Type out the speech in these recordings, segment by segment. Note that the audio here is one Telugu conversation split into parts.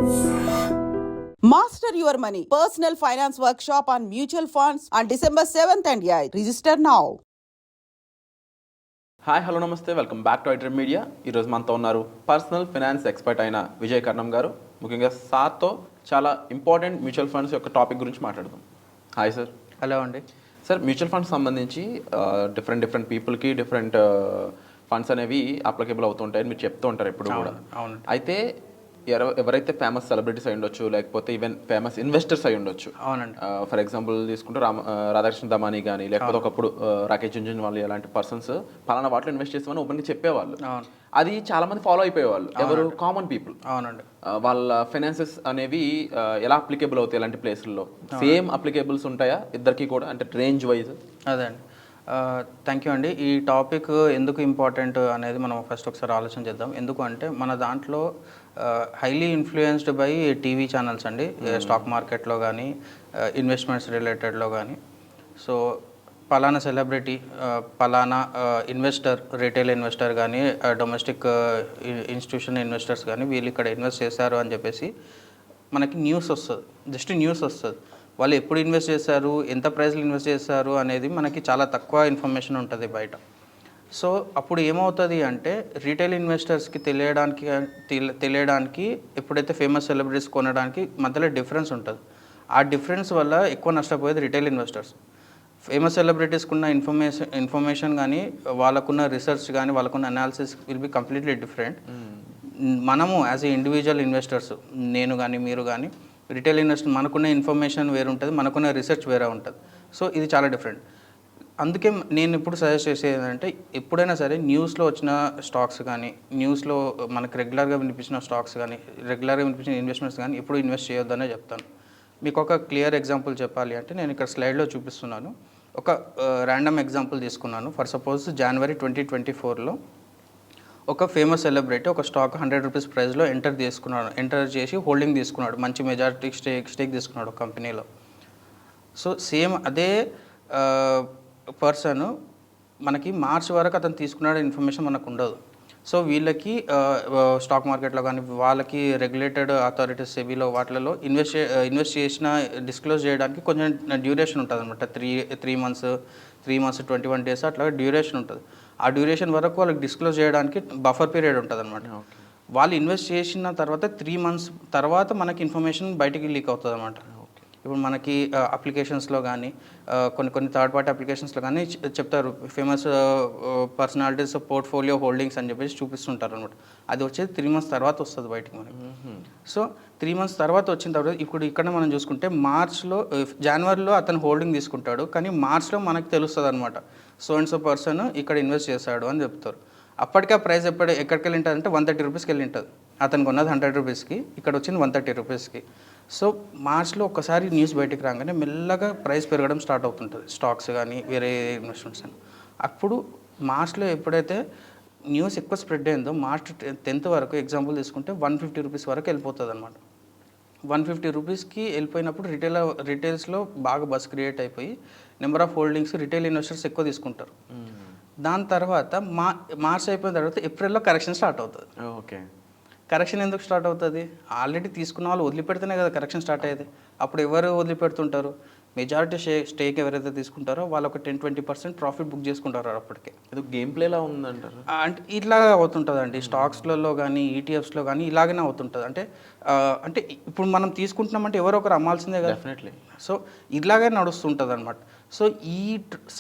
Master your money. Personal finance workshop on mutual funds on December 7th and 8th. Register now. Hi hello నమస్తే, welcome back to iDream Media. ఈరోజు మనతో ఉన్నారు పర్సనల్ ఫైనాన్స్ ఎక్స్పర్ట్ అయిన విజయ్ కర్ణం గారు. ముఖ్యంగా సార్తో చాలా ఇంపార్టెంట్ మ్యూచువల్ ఫండ్స్ యొక్క టాపిక్ గురించి మాట్లాడదాం. Hi sir. హలో అండి. సార్, మ్యూచువల్ ఫండ్స్ సంబంధించి డిఫరెంట్ పీపుల్కి డిఫరెంట్ ఫండ్స్ అనేవి అప్లికేబుల్ అవుతుంటాయని మీరు చెప్తూ ఉంటారు ఎప్పుడు కూడా. అవును. అయితే ఎవరైతే ఫేమస్ సెలబ్రిటీస్ అయి ఉండొచ్చు, లేకపోతే ఈవెన్ ఫేమస్ ఇన్వెస్టర్స్ అయి ఉండొచ్చు. అవునండి. ఫర్ ఎగ్జాంపుల్ తీసుకుంటే రాధాకృష్ణ దమానీ కానీ, లేకపోతే ఒకప్పుడు రాకేష్ జుంజున్వాలా అలాంటి పర్సన్స్ పలానా వాటిలో ఇన్వెస్ట్ చేస్తామని ఓపెన్గా చెప్పేవాళ్ళు. అది చాలా మంది ఫాలో అయిపోయేవాళ్ళు. ఎవరు? Common people. అవునండి. వాళ్ళ ఫైనాన్సెస్ అనేవి ఎలా అప్లికేబుల్ అవుతాయి ఇలాంటి ప్లేసుల్లో? సేమ్ అప్లికేబుల్స్ ఉంటాయా ఇద్దరికి కూడా, అంటే రేంజ్ వైజ్? అదే అండి. థ్యాంక్ యూ అండి. ఈ టాపిక్ ఎందుకు ఇంపార్టెంట్ అనేది మనం ఫస్ట్ ఒకసారి ఆలోచన చేద్దాం. ఎందుకు అంటే మన దాంట్లో highly influenced by TV channels అండి. స్టాక్ మార్కెట్లో కానీ, ఇన్వెస్ట్మెంట్స్ రిలేటెడ్లో కానీ. సో పలానా సెలబ్రిటీ, పలానా ఇన్వెస్టర్, రీటైల్ ఇన్వెస్టర్ కానీ, డొమెస్టిక్ ఇన్స్టిట్యూషన్ ఇన్వెస్టర్స్ కానీ వీళ్ళు ఇక్కడ ఇన్వెస్ట్ చేశారు అని చెప్పేసి మనకి న్యూస్ వస్తుంది. జస్ట్ న్యూస్ వస్తుంది. వాళ్ళు ఎప్పుడు ఇన్వెస్ట్ చేశారు, ఎంత ప్రైస్లో ఇన్వెస్ట్ చేశారు అనేది మనకి చాలా తక్కువ ఇన్ఫర్మేషన్ ఉంటుంది బయట. సో అప్పుడు ఏమవుతుంది అంటే రీటైల్ ఇన్వెస్టర్స్కి తెలియడానికి ఎప్పుడైతే ఫేమస్ సెలబ్రిటీస్ కొనడానికి మధ్యలో డిఫరెన్స్ ఉంటుంది. ఆ డిఫరెన్స్ వల్ల ఎక్కువ నష్టపోయేది రీటైల్ ఇన్వెస్టర్స్. ఫేమస్ సెలబ్రిటీస్కున్న ఇన్ఫర్మేషన్ కానీ, వాళ్ళకున్న రీసెర్చ్ కానీ, వాళ్ళకున్న analysis will be completely different. మనము యాజ్ ఏ ఇండివిజువల్ ఇన్వెస్టర్స్, నేను కానీ మీరు కానీ, రిటైల్ ఇన్వెస్టర్ మనకున్న ఇన్ఫర్మేషన్ వేరు ఉంటుంది, మనకున్న రీసెర్చ్ వేరే ఉంటుంది. సో ఇది చాలా డిఫరెంట్. అందుకే నేను ఇప్పుడు సజెస్ట్ చేసేది ఏంటంటే, ఎప్పుడైనా సరే న్యూస్లో వచ్చిన స్టాక్స్ కానీ, న్యూస్లో మనకు రెగ్యులర్గా వినిపించిన స్టాక్స్ కానీ, రెగ్యులర్గా వినిపించిన ఇన్వెస్ట్మెంట్స్ కానీ ఎప్పుడు ఇన్వెస్ట్ చేయొద్దనే చెప్తాను. మీకు ఒక క్లియర్ ఎగ్జాంపుల్ చెప్పాలి అంటే, నేను ఇక్కడ స్లైడ్లో చూపిస్తున్నాను. ఒక ర్యాండమ్ ఎగ్జాంపుల్ తీసుకున్నాను. ఫర్ సపోజ్ January 2024లో ఒక ఫేమస్ సెలబ్రిటీ ఒక స్టాక్ 100 రూపీస్ ప్రైస్లో ఎంటర్ చేసి హోల్డింగ్ తీసుకున్నాడు. మంచి మెజారిటీ స్టేక్ తీసుకున్నాడు ఒక కంపెనీలో. సో సేమ్ అదే పర్సన్ మనకి మార్చ్ వరకు అతను తీసుకున్నాడు ఇన్ఫర్మేషన్ మనకు ఉండదు. సో వీళ్ళకి స్టాక్ మార్కెట్లో కానీ, వాళ్ళకి రెగ్యులేటెడ్ అథారిటీస్ సెబీలో వాటిలలో ఇన్వెస్ట్ చేసిన డిస్క్లోజ్ చేయడానికి కొంచెం డ్యూరేషన్ ఉంటుంది అనమాట. 3 months 21 days అట్లా డ్యూరేషన్ ఉంటుంది. ఆ డ్యూరేషన్ వరకు వాళ్ళకి డిస్క్లోజ్ చేయడానికి బఫర్ పీరియడ్ ఉంటుంది అనమాట. వాళ్ళు ఇన్వెస్ట్ చేసిన తర్వాత 3 months తర్వాత మనకి ఇన్ఫర్మేషన్ బయటికి లీక్ అవుతుంది అనమాట. ఇప్పుడు మనకి అప్లికేషన్స్లో కానీ, కొన్ని థర్డ్ పార్టీ అప్లికేషన్స్లో కానీ చెప్తారు ఫేమస్ పర్సనాలిటీస్ పోర్ట్ఫోలియో హోల్డింగ్స్ అని చెప్పేసి చూపిస్తుంటారు అనమాట. అది వచ్చేది 3 months తర్వాత వస్తుంది బయటికి మనకి. సో 3 months తర్వాత వచ్చిన తర్వాత ఇప్పుడు ఇక్కడ మనం చూసుకుంటే జనవరిలో అతను హోల్డింగ్ తీసుకుంటాడు, కానీ మార్చ్లో మనకు తెలుస్తుంది అనమాట సో అండ్ సో పర్సన్ ఇక్కడ ఇన్వెస్ట్ చేశాడు అని చెప్తారు. అప్పటికే ఆ ప్రైస్ ఎక్కడికి వెళ్ళి ఉంటుంది అంటే 130 రూపీస్కి వెళ్ళి ఉంటుంది. అతనికి ఉన్నది 100 రూపీస్కి, ఇక్కడ వచ్చింది 130 రూపీస్కి. సో మార్చ్లో ఒక్కసారి న్యూస్ బయటికి రాగానే మెల్లగా ప్రైస్ పెరగడం స్టార్ట్ అవుతుంటుంది, స్టాక్స్ కానీ వేరే ఇన్వెస్ట్మెంట్స్ అని. అప్పుడు మార్చ్లో ఎప్పుడైతే న్యూస్ ఎక్కువ స్ప్రెడ్ అయిందో, March 10th వరకు ఎగ్జాంపుల్ తీసుకుంటే 150 రూపీస్ వరకు వెళ్ళిపోతుంది అనమాట. 150 రూపీస్కి వెళ్ళిపోయినప్పుడు రిటైల్స్లో బాగా బస్ క్రియేట్ అయిపోయి number of holdings retail investors ఎక్కువ తీసుకుంటారు. దాని తర్వాత మార్చ్ అయిపోయిన తర్వాత ఏప్రిల్లో కరెక్షన్ స్టార్ట్ అవుతుంది. ఓకే. కరెక్షన్ ఎందుకు స్టార్ట్ అవుతుంది? ఆల్రెడీ తీసుకున్న వాళ్ళు వదిలిపెడితేనే కదా కరెక్షన్ స్టార్ట్ అయ్యేది. అప్పుడు ఎవరు వదిలిపెడుతుంటారు? మెజారిటీ స్టేక్ ఎవరైతే తీసుకుంటారో వాళ్ళు ఒక 10-20% ప్రాఫిట్ బుక్ చేసుకుంటారు అప్పటికే. ఇది గేమ్ ప్లేలా ఉందంటారు. అంటే ఇట్లాగా అవుతుంటుందండి. స్టాక్స్లలో కానీ, ఈటీఎఫ్స్లో కానీ ఇలాగనే అవుతుంటుంది. అంటే ఇప్పుడు మనం తీసుకుంటున్నామంటే ఎవరో ఒకరు అమ్మాల్సిందే కదా. డెఫినెట్లీ. సో ఇలాగే నడుస్తుంటుంది అనమాట. సో ఈ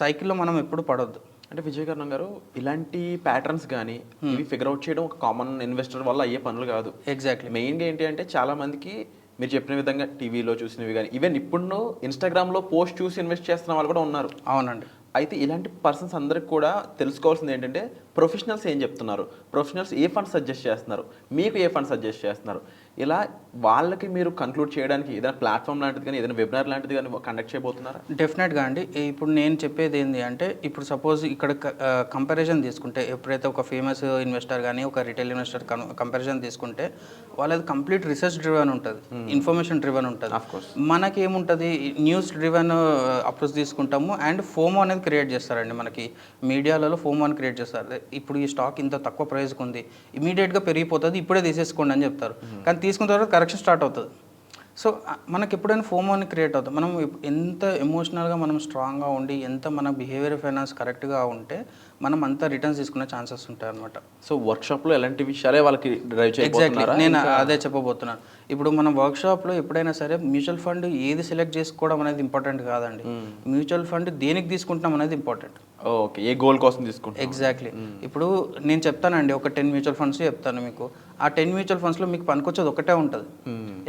సైకిల్లో మనం ఎప్పుడు పడొద్దు. అంటే విజయ్ కర్ణం గారు, ఇలాంటి ప్యాటర్న్స్ కానీ ఇవి ఫిగర్ అవుట్ చేయడం ఒక కామన్ ఇన్వెస్టర్ వల్ల అయ్యే పనులు కాదు. ఎగ్జాక్ట్లీ. మెయిన్గా ఏంటి అంటే, చాలా మందికి మీరు చెప్పిన విధంగా టీవీలో చూసినవి కానీ, ఈవెన్ ఇప్పుడు ఇన్స్టాగ్రామ్లో పోస్ట్ చూసి ఇన్వెస్ట్ చేస్తున్న వాళ్ళు కూడా ఉన్నారు. అవునండి. అయితే ఇలాంటి పర్సన్స్ అందరికి కూడా తెలుసుకోవాల్సింది ఏంటంటే, ప్రొఫెషనల్స్ ఏం చెప్తున్నారు, ప్రొఫెషనల్స్ ఏ ఫండ్ సజెస్ట్ చేస్తున్నారు, మీకు ఏ ఫండ్ సజెస్ట్ చేస్తున్నారు, ఇలా వాళ్ళకి మీరు కంక్లూడ్ చేయడానికి ఏదైనా ప్లాట్ఫామ్ లాంటిది కానీ, ఏదైనా వెబినార్ లాంటిది కానీ కండక్ట్ చేయబోతున్నారా? డెఫినెట్గా అండి. ఇప్పుడు నేను చెప్పేది ఏంటి అంటే, ఇప్పుడు సపోజ్ ఇక్కడ కంపారిజన్ తీసుకుంటే, ఎప్పుడైతే ఒక ఫేమస్ ఇన్వెస్టర్ కానీ, ఒక రిటైల్ ఇన్వెస్టర్ కంపారిజన్ తీసుకుంటే, వాళ్ళది కంప్లీట్ రీసెర్చ్ డ్రివెన్ ఉంటుంది, ఇన్ఫర్మేషన్ డ్రివెన్ ఉంటుంది. మనకేముంటుంది, న్యూస్ డ్రివెన్ అప్రోచ్ తీసుకుంటాము. అండ్ ఫోమో అనేది క్రియేట్ చేస్తారండి. మనకి మీడియాలలో ఫోమో అని క్రియేట్ చేస్తారు. ఇప్పుడు ఈ స్టాక్ ఇంత తక్కువ ప్రైస్కి ఉంది, ఇమీడియట్గా పెరిగిపోతుంది, ఇప్పుడే తీసేసుకోండి అని చెప్తారు. కానీ తీసుకున్న తర్వాత కరెక్షన్ స్టార్ట్ అవుతుంది. సో మనకి ఎప్పుడైనా ఫోమో అని క్రియేట్ అవుతుంది. మనం ఎంత ఎమోషనల్గా మనం స్ట్రాంగ్గా ఉండి, ఎంత మన బిహేవియర్ ఫైనాన్స్ కరెక్ట్గా ఉంటే మనం అంత రిటర్న్స్ తీసుకునే ఛాన్సెస్ ఉంటాయి అనమాట. సో వర్క్షాప్లో ఎలాంటి విషయాలే వాళ్ళకి డ్రైవ్ ఎగ్జాక్ట్లీ, చేయబోతున్నారా? నేను అదే చెప్పబోతున్నాను. ఇప్పుడు మనం వర్క్షాప్లో ఎప్పుడైనా సరే మ్యూచువల్ ఫండ్ ఏది సెలెక్ట్ చేసుకోవడం అనేది ఇంపార్టెంట్ కాదండి. మ్యూచువల్ ఫండ్ దేనికి తీసుకుంటాం అనేది ఇంపార్టెంట్. ఓకే, ఏ గోల్ కోసం తీసుకుంటాం? ఎగ్జాక్ట్లీ. ఇప్పుడు నేను చెప్తానండి, ఒక 10 మ్యూచువల్ ఫండ్స్ చెప్తాను మీకు. ఆ 10 మ్యూచువల్ ఫండ్స్లో మీకు పనికొచ్చేది ఒకటే ఉంటుంది.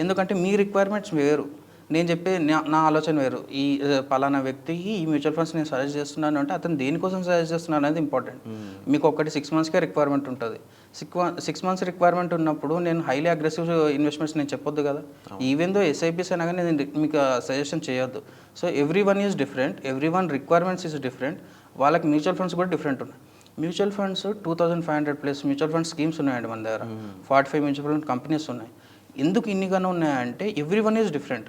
ఎందుకంటే మీ రిక్వైర్మెంట్స్ వేరు, నేను చెప్పే నా ఆలోచన వేరు. ఈ పలానా వ్యక్తికి ఈ మ్యూచువల్ ఫండ్స్ నేను సజెస్ట్ చేస్తున్నాను అంటే అతను దేనికోసం సజెస్ట్ చేస్తున్నాను అనేది ఇంపార్టెంట్. మీకు ఒకటి 6 మంత్స్కే రిక్వైర్మెంట్ ఉంటుంది. 6 మంత్స్ రిక్వైర్మెంట్ ఉన్నప్పుడు నేను హైలీ అగ్రెసివ్ ఇన్వెస్ట్మెంట్స్ నేను చెప్పొద్దు కదా. ఈవెన్ దో ఎస్ఐపిస్ అయినా కానీ నేను మీకు సజెషన్ చేయొద్దు. So every one is different, every one requirements is different. వాళ్ళకి మ్యూచువల్ ఫండ్స్ కూడా డిఫరెంట్ ఉన్నాయి. Mutual funds 2500+ mutual fund schemes ఉన్నాయండి మన దగ్గర. 45 మ్యూచువల్ ఫండ్ కంపెనీస్ ఉన్నాయి. ఎందుకు ఇన్నిగానో ఉన్నాయంటే every one is different,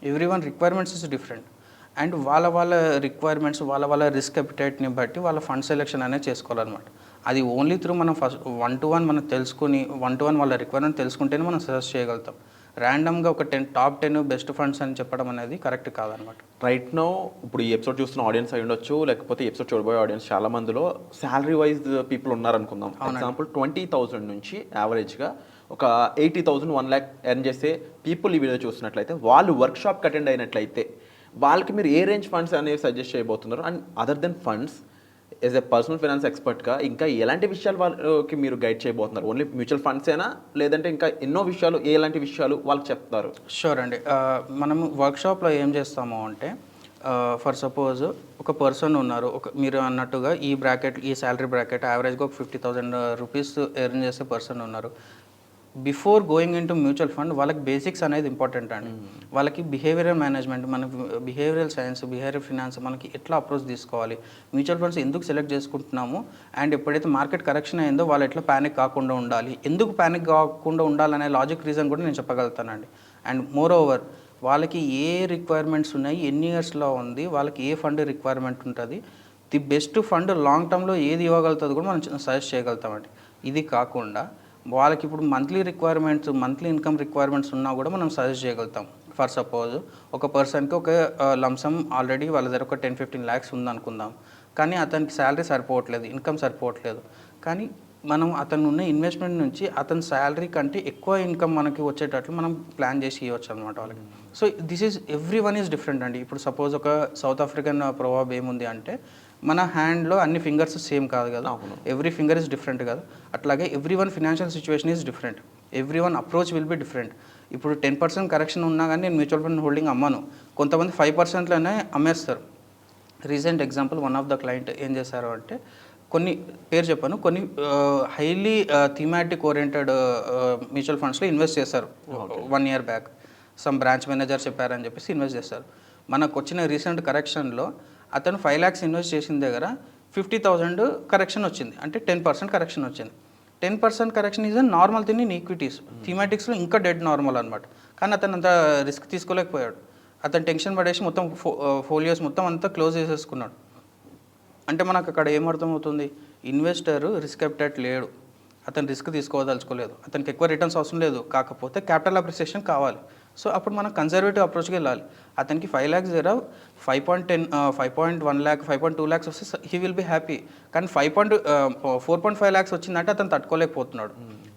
every one requirements is different. And వాళ్ళ రిక్వైర్మెంట్స్, వాళ్ళ రిస్క్ అపిటైట్ని బట్టి వాళ్ళ ఫండ్ సెలెక్షన్ అనేది చేసుకోవాలన్నమాట. అది ఓన్లీ త్రూ మనం ఫస్ట్ 1-to-1 మనం తెలుసుకుని 1-to-1 వాళ్ళ రిక్వైర్మెంట్ తెలుసుకుంటేనే మనం సజెస్ట్ చేయగలుగుతాం. ర్యాండమ్గా ఒక టాప్ 10 బెస్ట్ ఫండ్స్ అని చెప్పడం అనేది కరెక్ట్ కాదనమాట. రైట్ నో ఇప్పుడు ఈ ఎపిసోడ్ చూస్తున్న ఆడియన్స్ అయి ఉండొచ్చు, లేకపోతే ఎపిసోడ్ చూడబోయే ఆడియన్స్ చాలా మందిలో శాలరీ వైజ్ పీపుల్ ఉన్నారనుకుందాం. ఎగ్జాంపుల్ 20,000 నుంచి యావరేజ్గా ఒక 80,000 1 lakh ఎర్న్ చేసే పీపుల్ ఈ వీడియో చూస్తున్నట్లయితే, వాళ్ళు వర్క్షాప్కి అటెండ్ అయినట్లయితే వాళ్ళకి మీరు ఏ రేంజ్ ఫండ్స్ అనేవి సజెస్ట్ చేయబోతున్నారు? And other than funds, as a personal finance ఎక్స్పర్ట్గా ఇంకా ఎలాంటి విషయాలు వాళ్ళకి మీరు గైడ్ చేయబోతున్నారు? ఓన్లీ మ్యూచువల్ ఫండ్సేనా, లేదంటే ఇంకా ఎన్నో విషయాలు, ఎలాంటి విషయాలు వాళ్ళకి చెప్తారు? షూర్ అండి. మనము వర్క్షాప్లో ఏం చేస్తాము అంటే, ఫర్ సపోజ్ ఒక పర్సన్ ఉన్నారు, మీరు అన్నట్టుగా ఈ శాలరీ బ్రాకెట్ యావరేజ్గా ఒక 50,000 రూపీస్ ఎర్న్ చేసే పర్సన్ ఉన్నారు. Before going in to mutual fund వాళ్ళకి బేసిక్స్ అనేది ఇంపార్టెంట్ అండి. వాళ్ళకి బిహేవియరల్ మేనేజ్మెంట్, మనకి బిహేవియరల్ సైన్స్, బిహేవియర్ ఫినాన్స్, మనకి ఎట్లా అప్రోచ్ తీసుకోవాలి, మ్యూచువల్ ఫండ్స్ ఎందుకు సెలెక్ట్ చేసుకుంటున్నాము, అండ్ ఎప్పుడైతే మార్కెట్ కరెక్షన్ అయిందో వాళ్ళు ఎట్లా ప్యానిక్ కాకుండా ఉండాలి, ఎందుకు ప్యానిక్ కాకుండా ఉండాలనే లాజిక్ రీజన్ కూడా నేను చెప్పగలుగుతానండి. అండ్ మోర్ ఓవర్ వాళ్ళకి ఏ రిక్వైర్మెంట్స్ ఉన్నాయి, ఎన్ని ఇయర్స్లో ఉంది, వాళ్ళకి ఏ ఫండ్ రిక్వైర్మెంట్ ఉంటుంది, ది బెస్ట్ ఫండ్ లాంగ్ టర్మ్లో ఏది ఇవ్వగలుగుతుంది కూడా మనం సజెస్ట్ చేయగలుగుతామండి. ఇది కాకుండా వాళ్ళకి ఇప్పుడు మంత్లీ ఇన్కమ్ రిక్వైర్మెంట్స్ ఉన్నా కూడా మనం సజెస్ట్ చేయగలుగుతాం. ఫర్ సపోజ్ ఒక పర్సన్కి ఒక లంసమ్ ఆల్రెడీ వాళ్ళ దగ్గర ఒక 10-15 lakhs ఉందనుకుందాం, కానీ అతనికి శాలరీ సరిపోవట్లేదు, ఇన్కమ్ సరిపోవట్లేదు. కానీ మనం అతను ఉన్న ఇన్వెస్ట్మెంట్ నుంచి అతని శాలరీ కంటే ఎక్కువ ఇన్కమ్ మనకి వచ్చేటట్లు మనం ప్లాన్ చేసి ఇవ్వచ్చు అనమాట వాళ్ళకి. So this is every one is different అండి. ఇప్పుడు సపోజ్ ఒక సౌత్ ఆఫ్రికన్ ప్రొవర్బ్ ఏముంది అంటే, మన హ్యాండ్లో అన్ని ఫింగర్స్ సేమ్ కాదు కదా, ఎవ్రీ ఫింగర్ ఇస్ డిఫరెంట్ కదా. అట్లాగే every one financial situation is different, every one approach will be different. ఇప్పుడు 10% కరెక్షన్ ఉన్నా కానీ నేను మ్యూచువల్ ఫండ్ హోల్డింగ్ అమ్మను, కొంతమంది 5%లోనే అమ్మేస్తారు. Recent example, one of the client ఏం చేశారు అంటే, కొన్ని హైలీ థీమాటిక్ ఓరియంటెడ్ మ్యూచువల్ ఫండ్స్లో ఇన్వెస్ట్ చేశారు 1 year back. Some branch manager చెప్పారని చెప్పేసి ఇన్వెస్ట్ చేస్తారు. మనకు వచ్చిన రీసెంట్ కరెక్షన్లో అతను 5 lakhs ఇన్వెస్ట్ చేసిన దగ్గర 50,000 కరెక్షన్ వచ్చింది, అంటే 10% కరెక్షన్ వచ్చింది. 10% correction is a normal thing in equities. థీమాటిక్స్లో ఇంకా డెడ్ నార్మల్ అనమాట. కానీ అతను అంత రిస్క్ తీసుకోలేకపోయాడు. అతను టెన్షన్ పడేసి మొత్తం ఫోలియోస్ మొత్తం అంతా క్లోజ్ చేసేసుకున్నాడు. అంటే మనకు అక్కడ ఏమర్థమవుతుంది, ఇన్వెస్టర్ రిస్క్ అప్టైట్ లేడు, అతను రిస్క్ తీసుకోదలుచుకోలేదు, అతనికి ఎక్కువ రిటర్న్స్ అవసరం లేదు, కాకపోతే క్యాపిటల్ అప్రిసియేషన్ కావాలి. సో అప్పుడు మనం కన్జర్వేటివ్ అప్రోచ్కి వెళ్ళాలి. అతనికి 5 lakhs దగ్గర 5.1 lakh 5.2 lakhs వస్తే హీ విల్ బీ హ్యాపీ. కానీ 4.5 lakhs వచ్చిందంటే అతను తట్టుకోలేకపోతున్నాడు.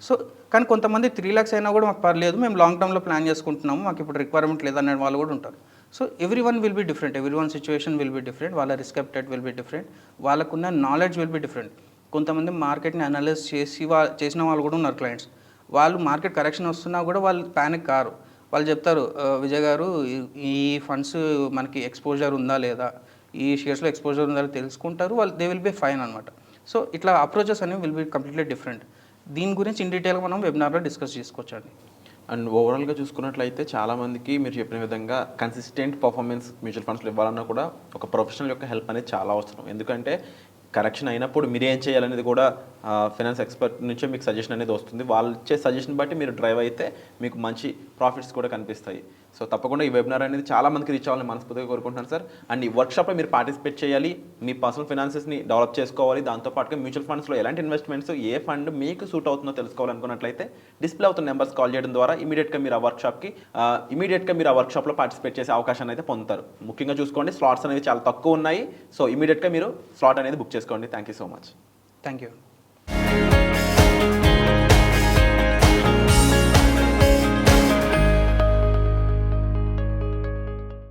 సో కానీ కొంతమంది 3 lakhs అయినా కూడా మాకు పర్లేదు, మేము లాంగ్ టర్మ్లో ప్లాన్ చేసుకుంటున్నాము, మాకు ఇప్పుడు రిక్వైర్మెంట్ లేదనే వాళ్ళు కూడా ఉంటారు. So everyone will be different, every one situation will be different, వాళ్ళ risk appetite will be different, వాళ్ళకున్న నాలెడ్జ్ విల్ బీ డిఫరెంట్. కొంతమంది మార్కెట్ని అనలైజ్ చేసిన వాళ్ళు కూడా ఉన్నారు క్లయింట్స్. వాళ్ళు మార్కెట్ కరెక్షన్ వస్తున్నా కూడా వాళ్ళు ప్యానిక్ కారు. వాళ్ళు చెప్తారు, విజయ్ గారు ఈ ఫండ్స్ మనకి ఎక్స్పోజర్ ఉందా లేదా, ఈ షేర్స్లో ఎక్స్పోజర్ ఉందా తెలుసుకుంటారు వాళ్ళు, దే విల్ బి ఫైన్ అనమాట. సో ఇట్లా అప్రోచెస్ అనేవి విల్ బి కంప్లీట్లీ డిఫరెంట్. దీని గురించి ఇన్ డీటెయిల్గా మనం వెబినార్లో డిస్కస్ చేసుకోవచ్చండి. అండ్ ఓవరాల్గా చూసుకున్నట్లయితే చాలామందికి మీరు చెప్పిన విధంగా కన్సిస్టెంట్ పర్ఫార్మెన్స్ మ్యూచువల్ ఫండ్స్లో ఇవ్వాలన్నా కూడా ఒక ప్రొఫెషనల్ యొక్క హెల్ప్ అనేది చాలా అవసరం. ఎందుకంటే కరెక్షన్ అయినప్పుడు మీరు ఏం చేయాలనేది కూడా ఫైనాన్స్ ఎక్స్పర్ట్ నుంచే మీకు సజెషన్ అనేది వస్తుంది. వాళ్ళు ఇచ్చే సజెషన్ బట్టి మీరు డ్రైవ్ అయితే మీకు మంచి ప్రాఫిట్స్ కూడా కనిపిస్తాయి. సో తప్పకుండా ఈ వెబినార్ అనేది చాలా మందికి రీచ్ అవ్వాలని మనస్ఫూర్తిగా కోరుకుంటున్నాను సార్. అండ్ ఈ వర్క్షాప్లో మీరు పార్టిసిపేట్ చేయాలి, మీ పర్సనల్ ఫైనాన్సెస్ని డెవలప్ చేసుకోవాలి, దాంతోపాటుగా మ్యూచువల్ ఫండ్స్లో ఎలాంటి ఇన్వెస్ట్మెంట్స్, ఏ ఫండ్ మీకు సూట్ అవుతుందో తెలుసుకోవాలనుకున్నట్లయితే డిస్ప్లే అవుతున్న నెంబర్స్ కాల్ చేయడం ద్వారా ఇమీడియట్గా మీరు ఆ వర్క్షాప్లో పార్టిసిపేట్ చేసే అవకాశాన్ని అయితే పొందుతారు. ముఖ్యంగా చూసుకోండి, స్లాట్స్ అనేవి చాలా తక్కువ ఉన్నాయి. సో ఇమీడియట్గా మీరు స్లాట్ అనేది బుక్ చేసుకోండి. Thank you so much. Thank you.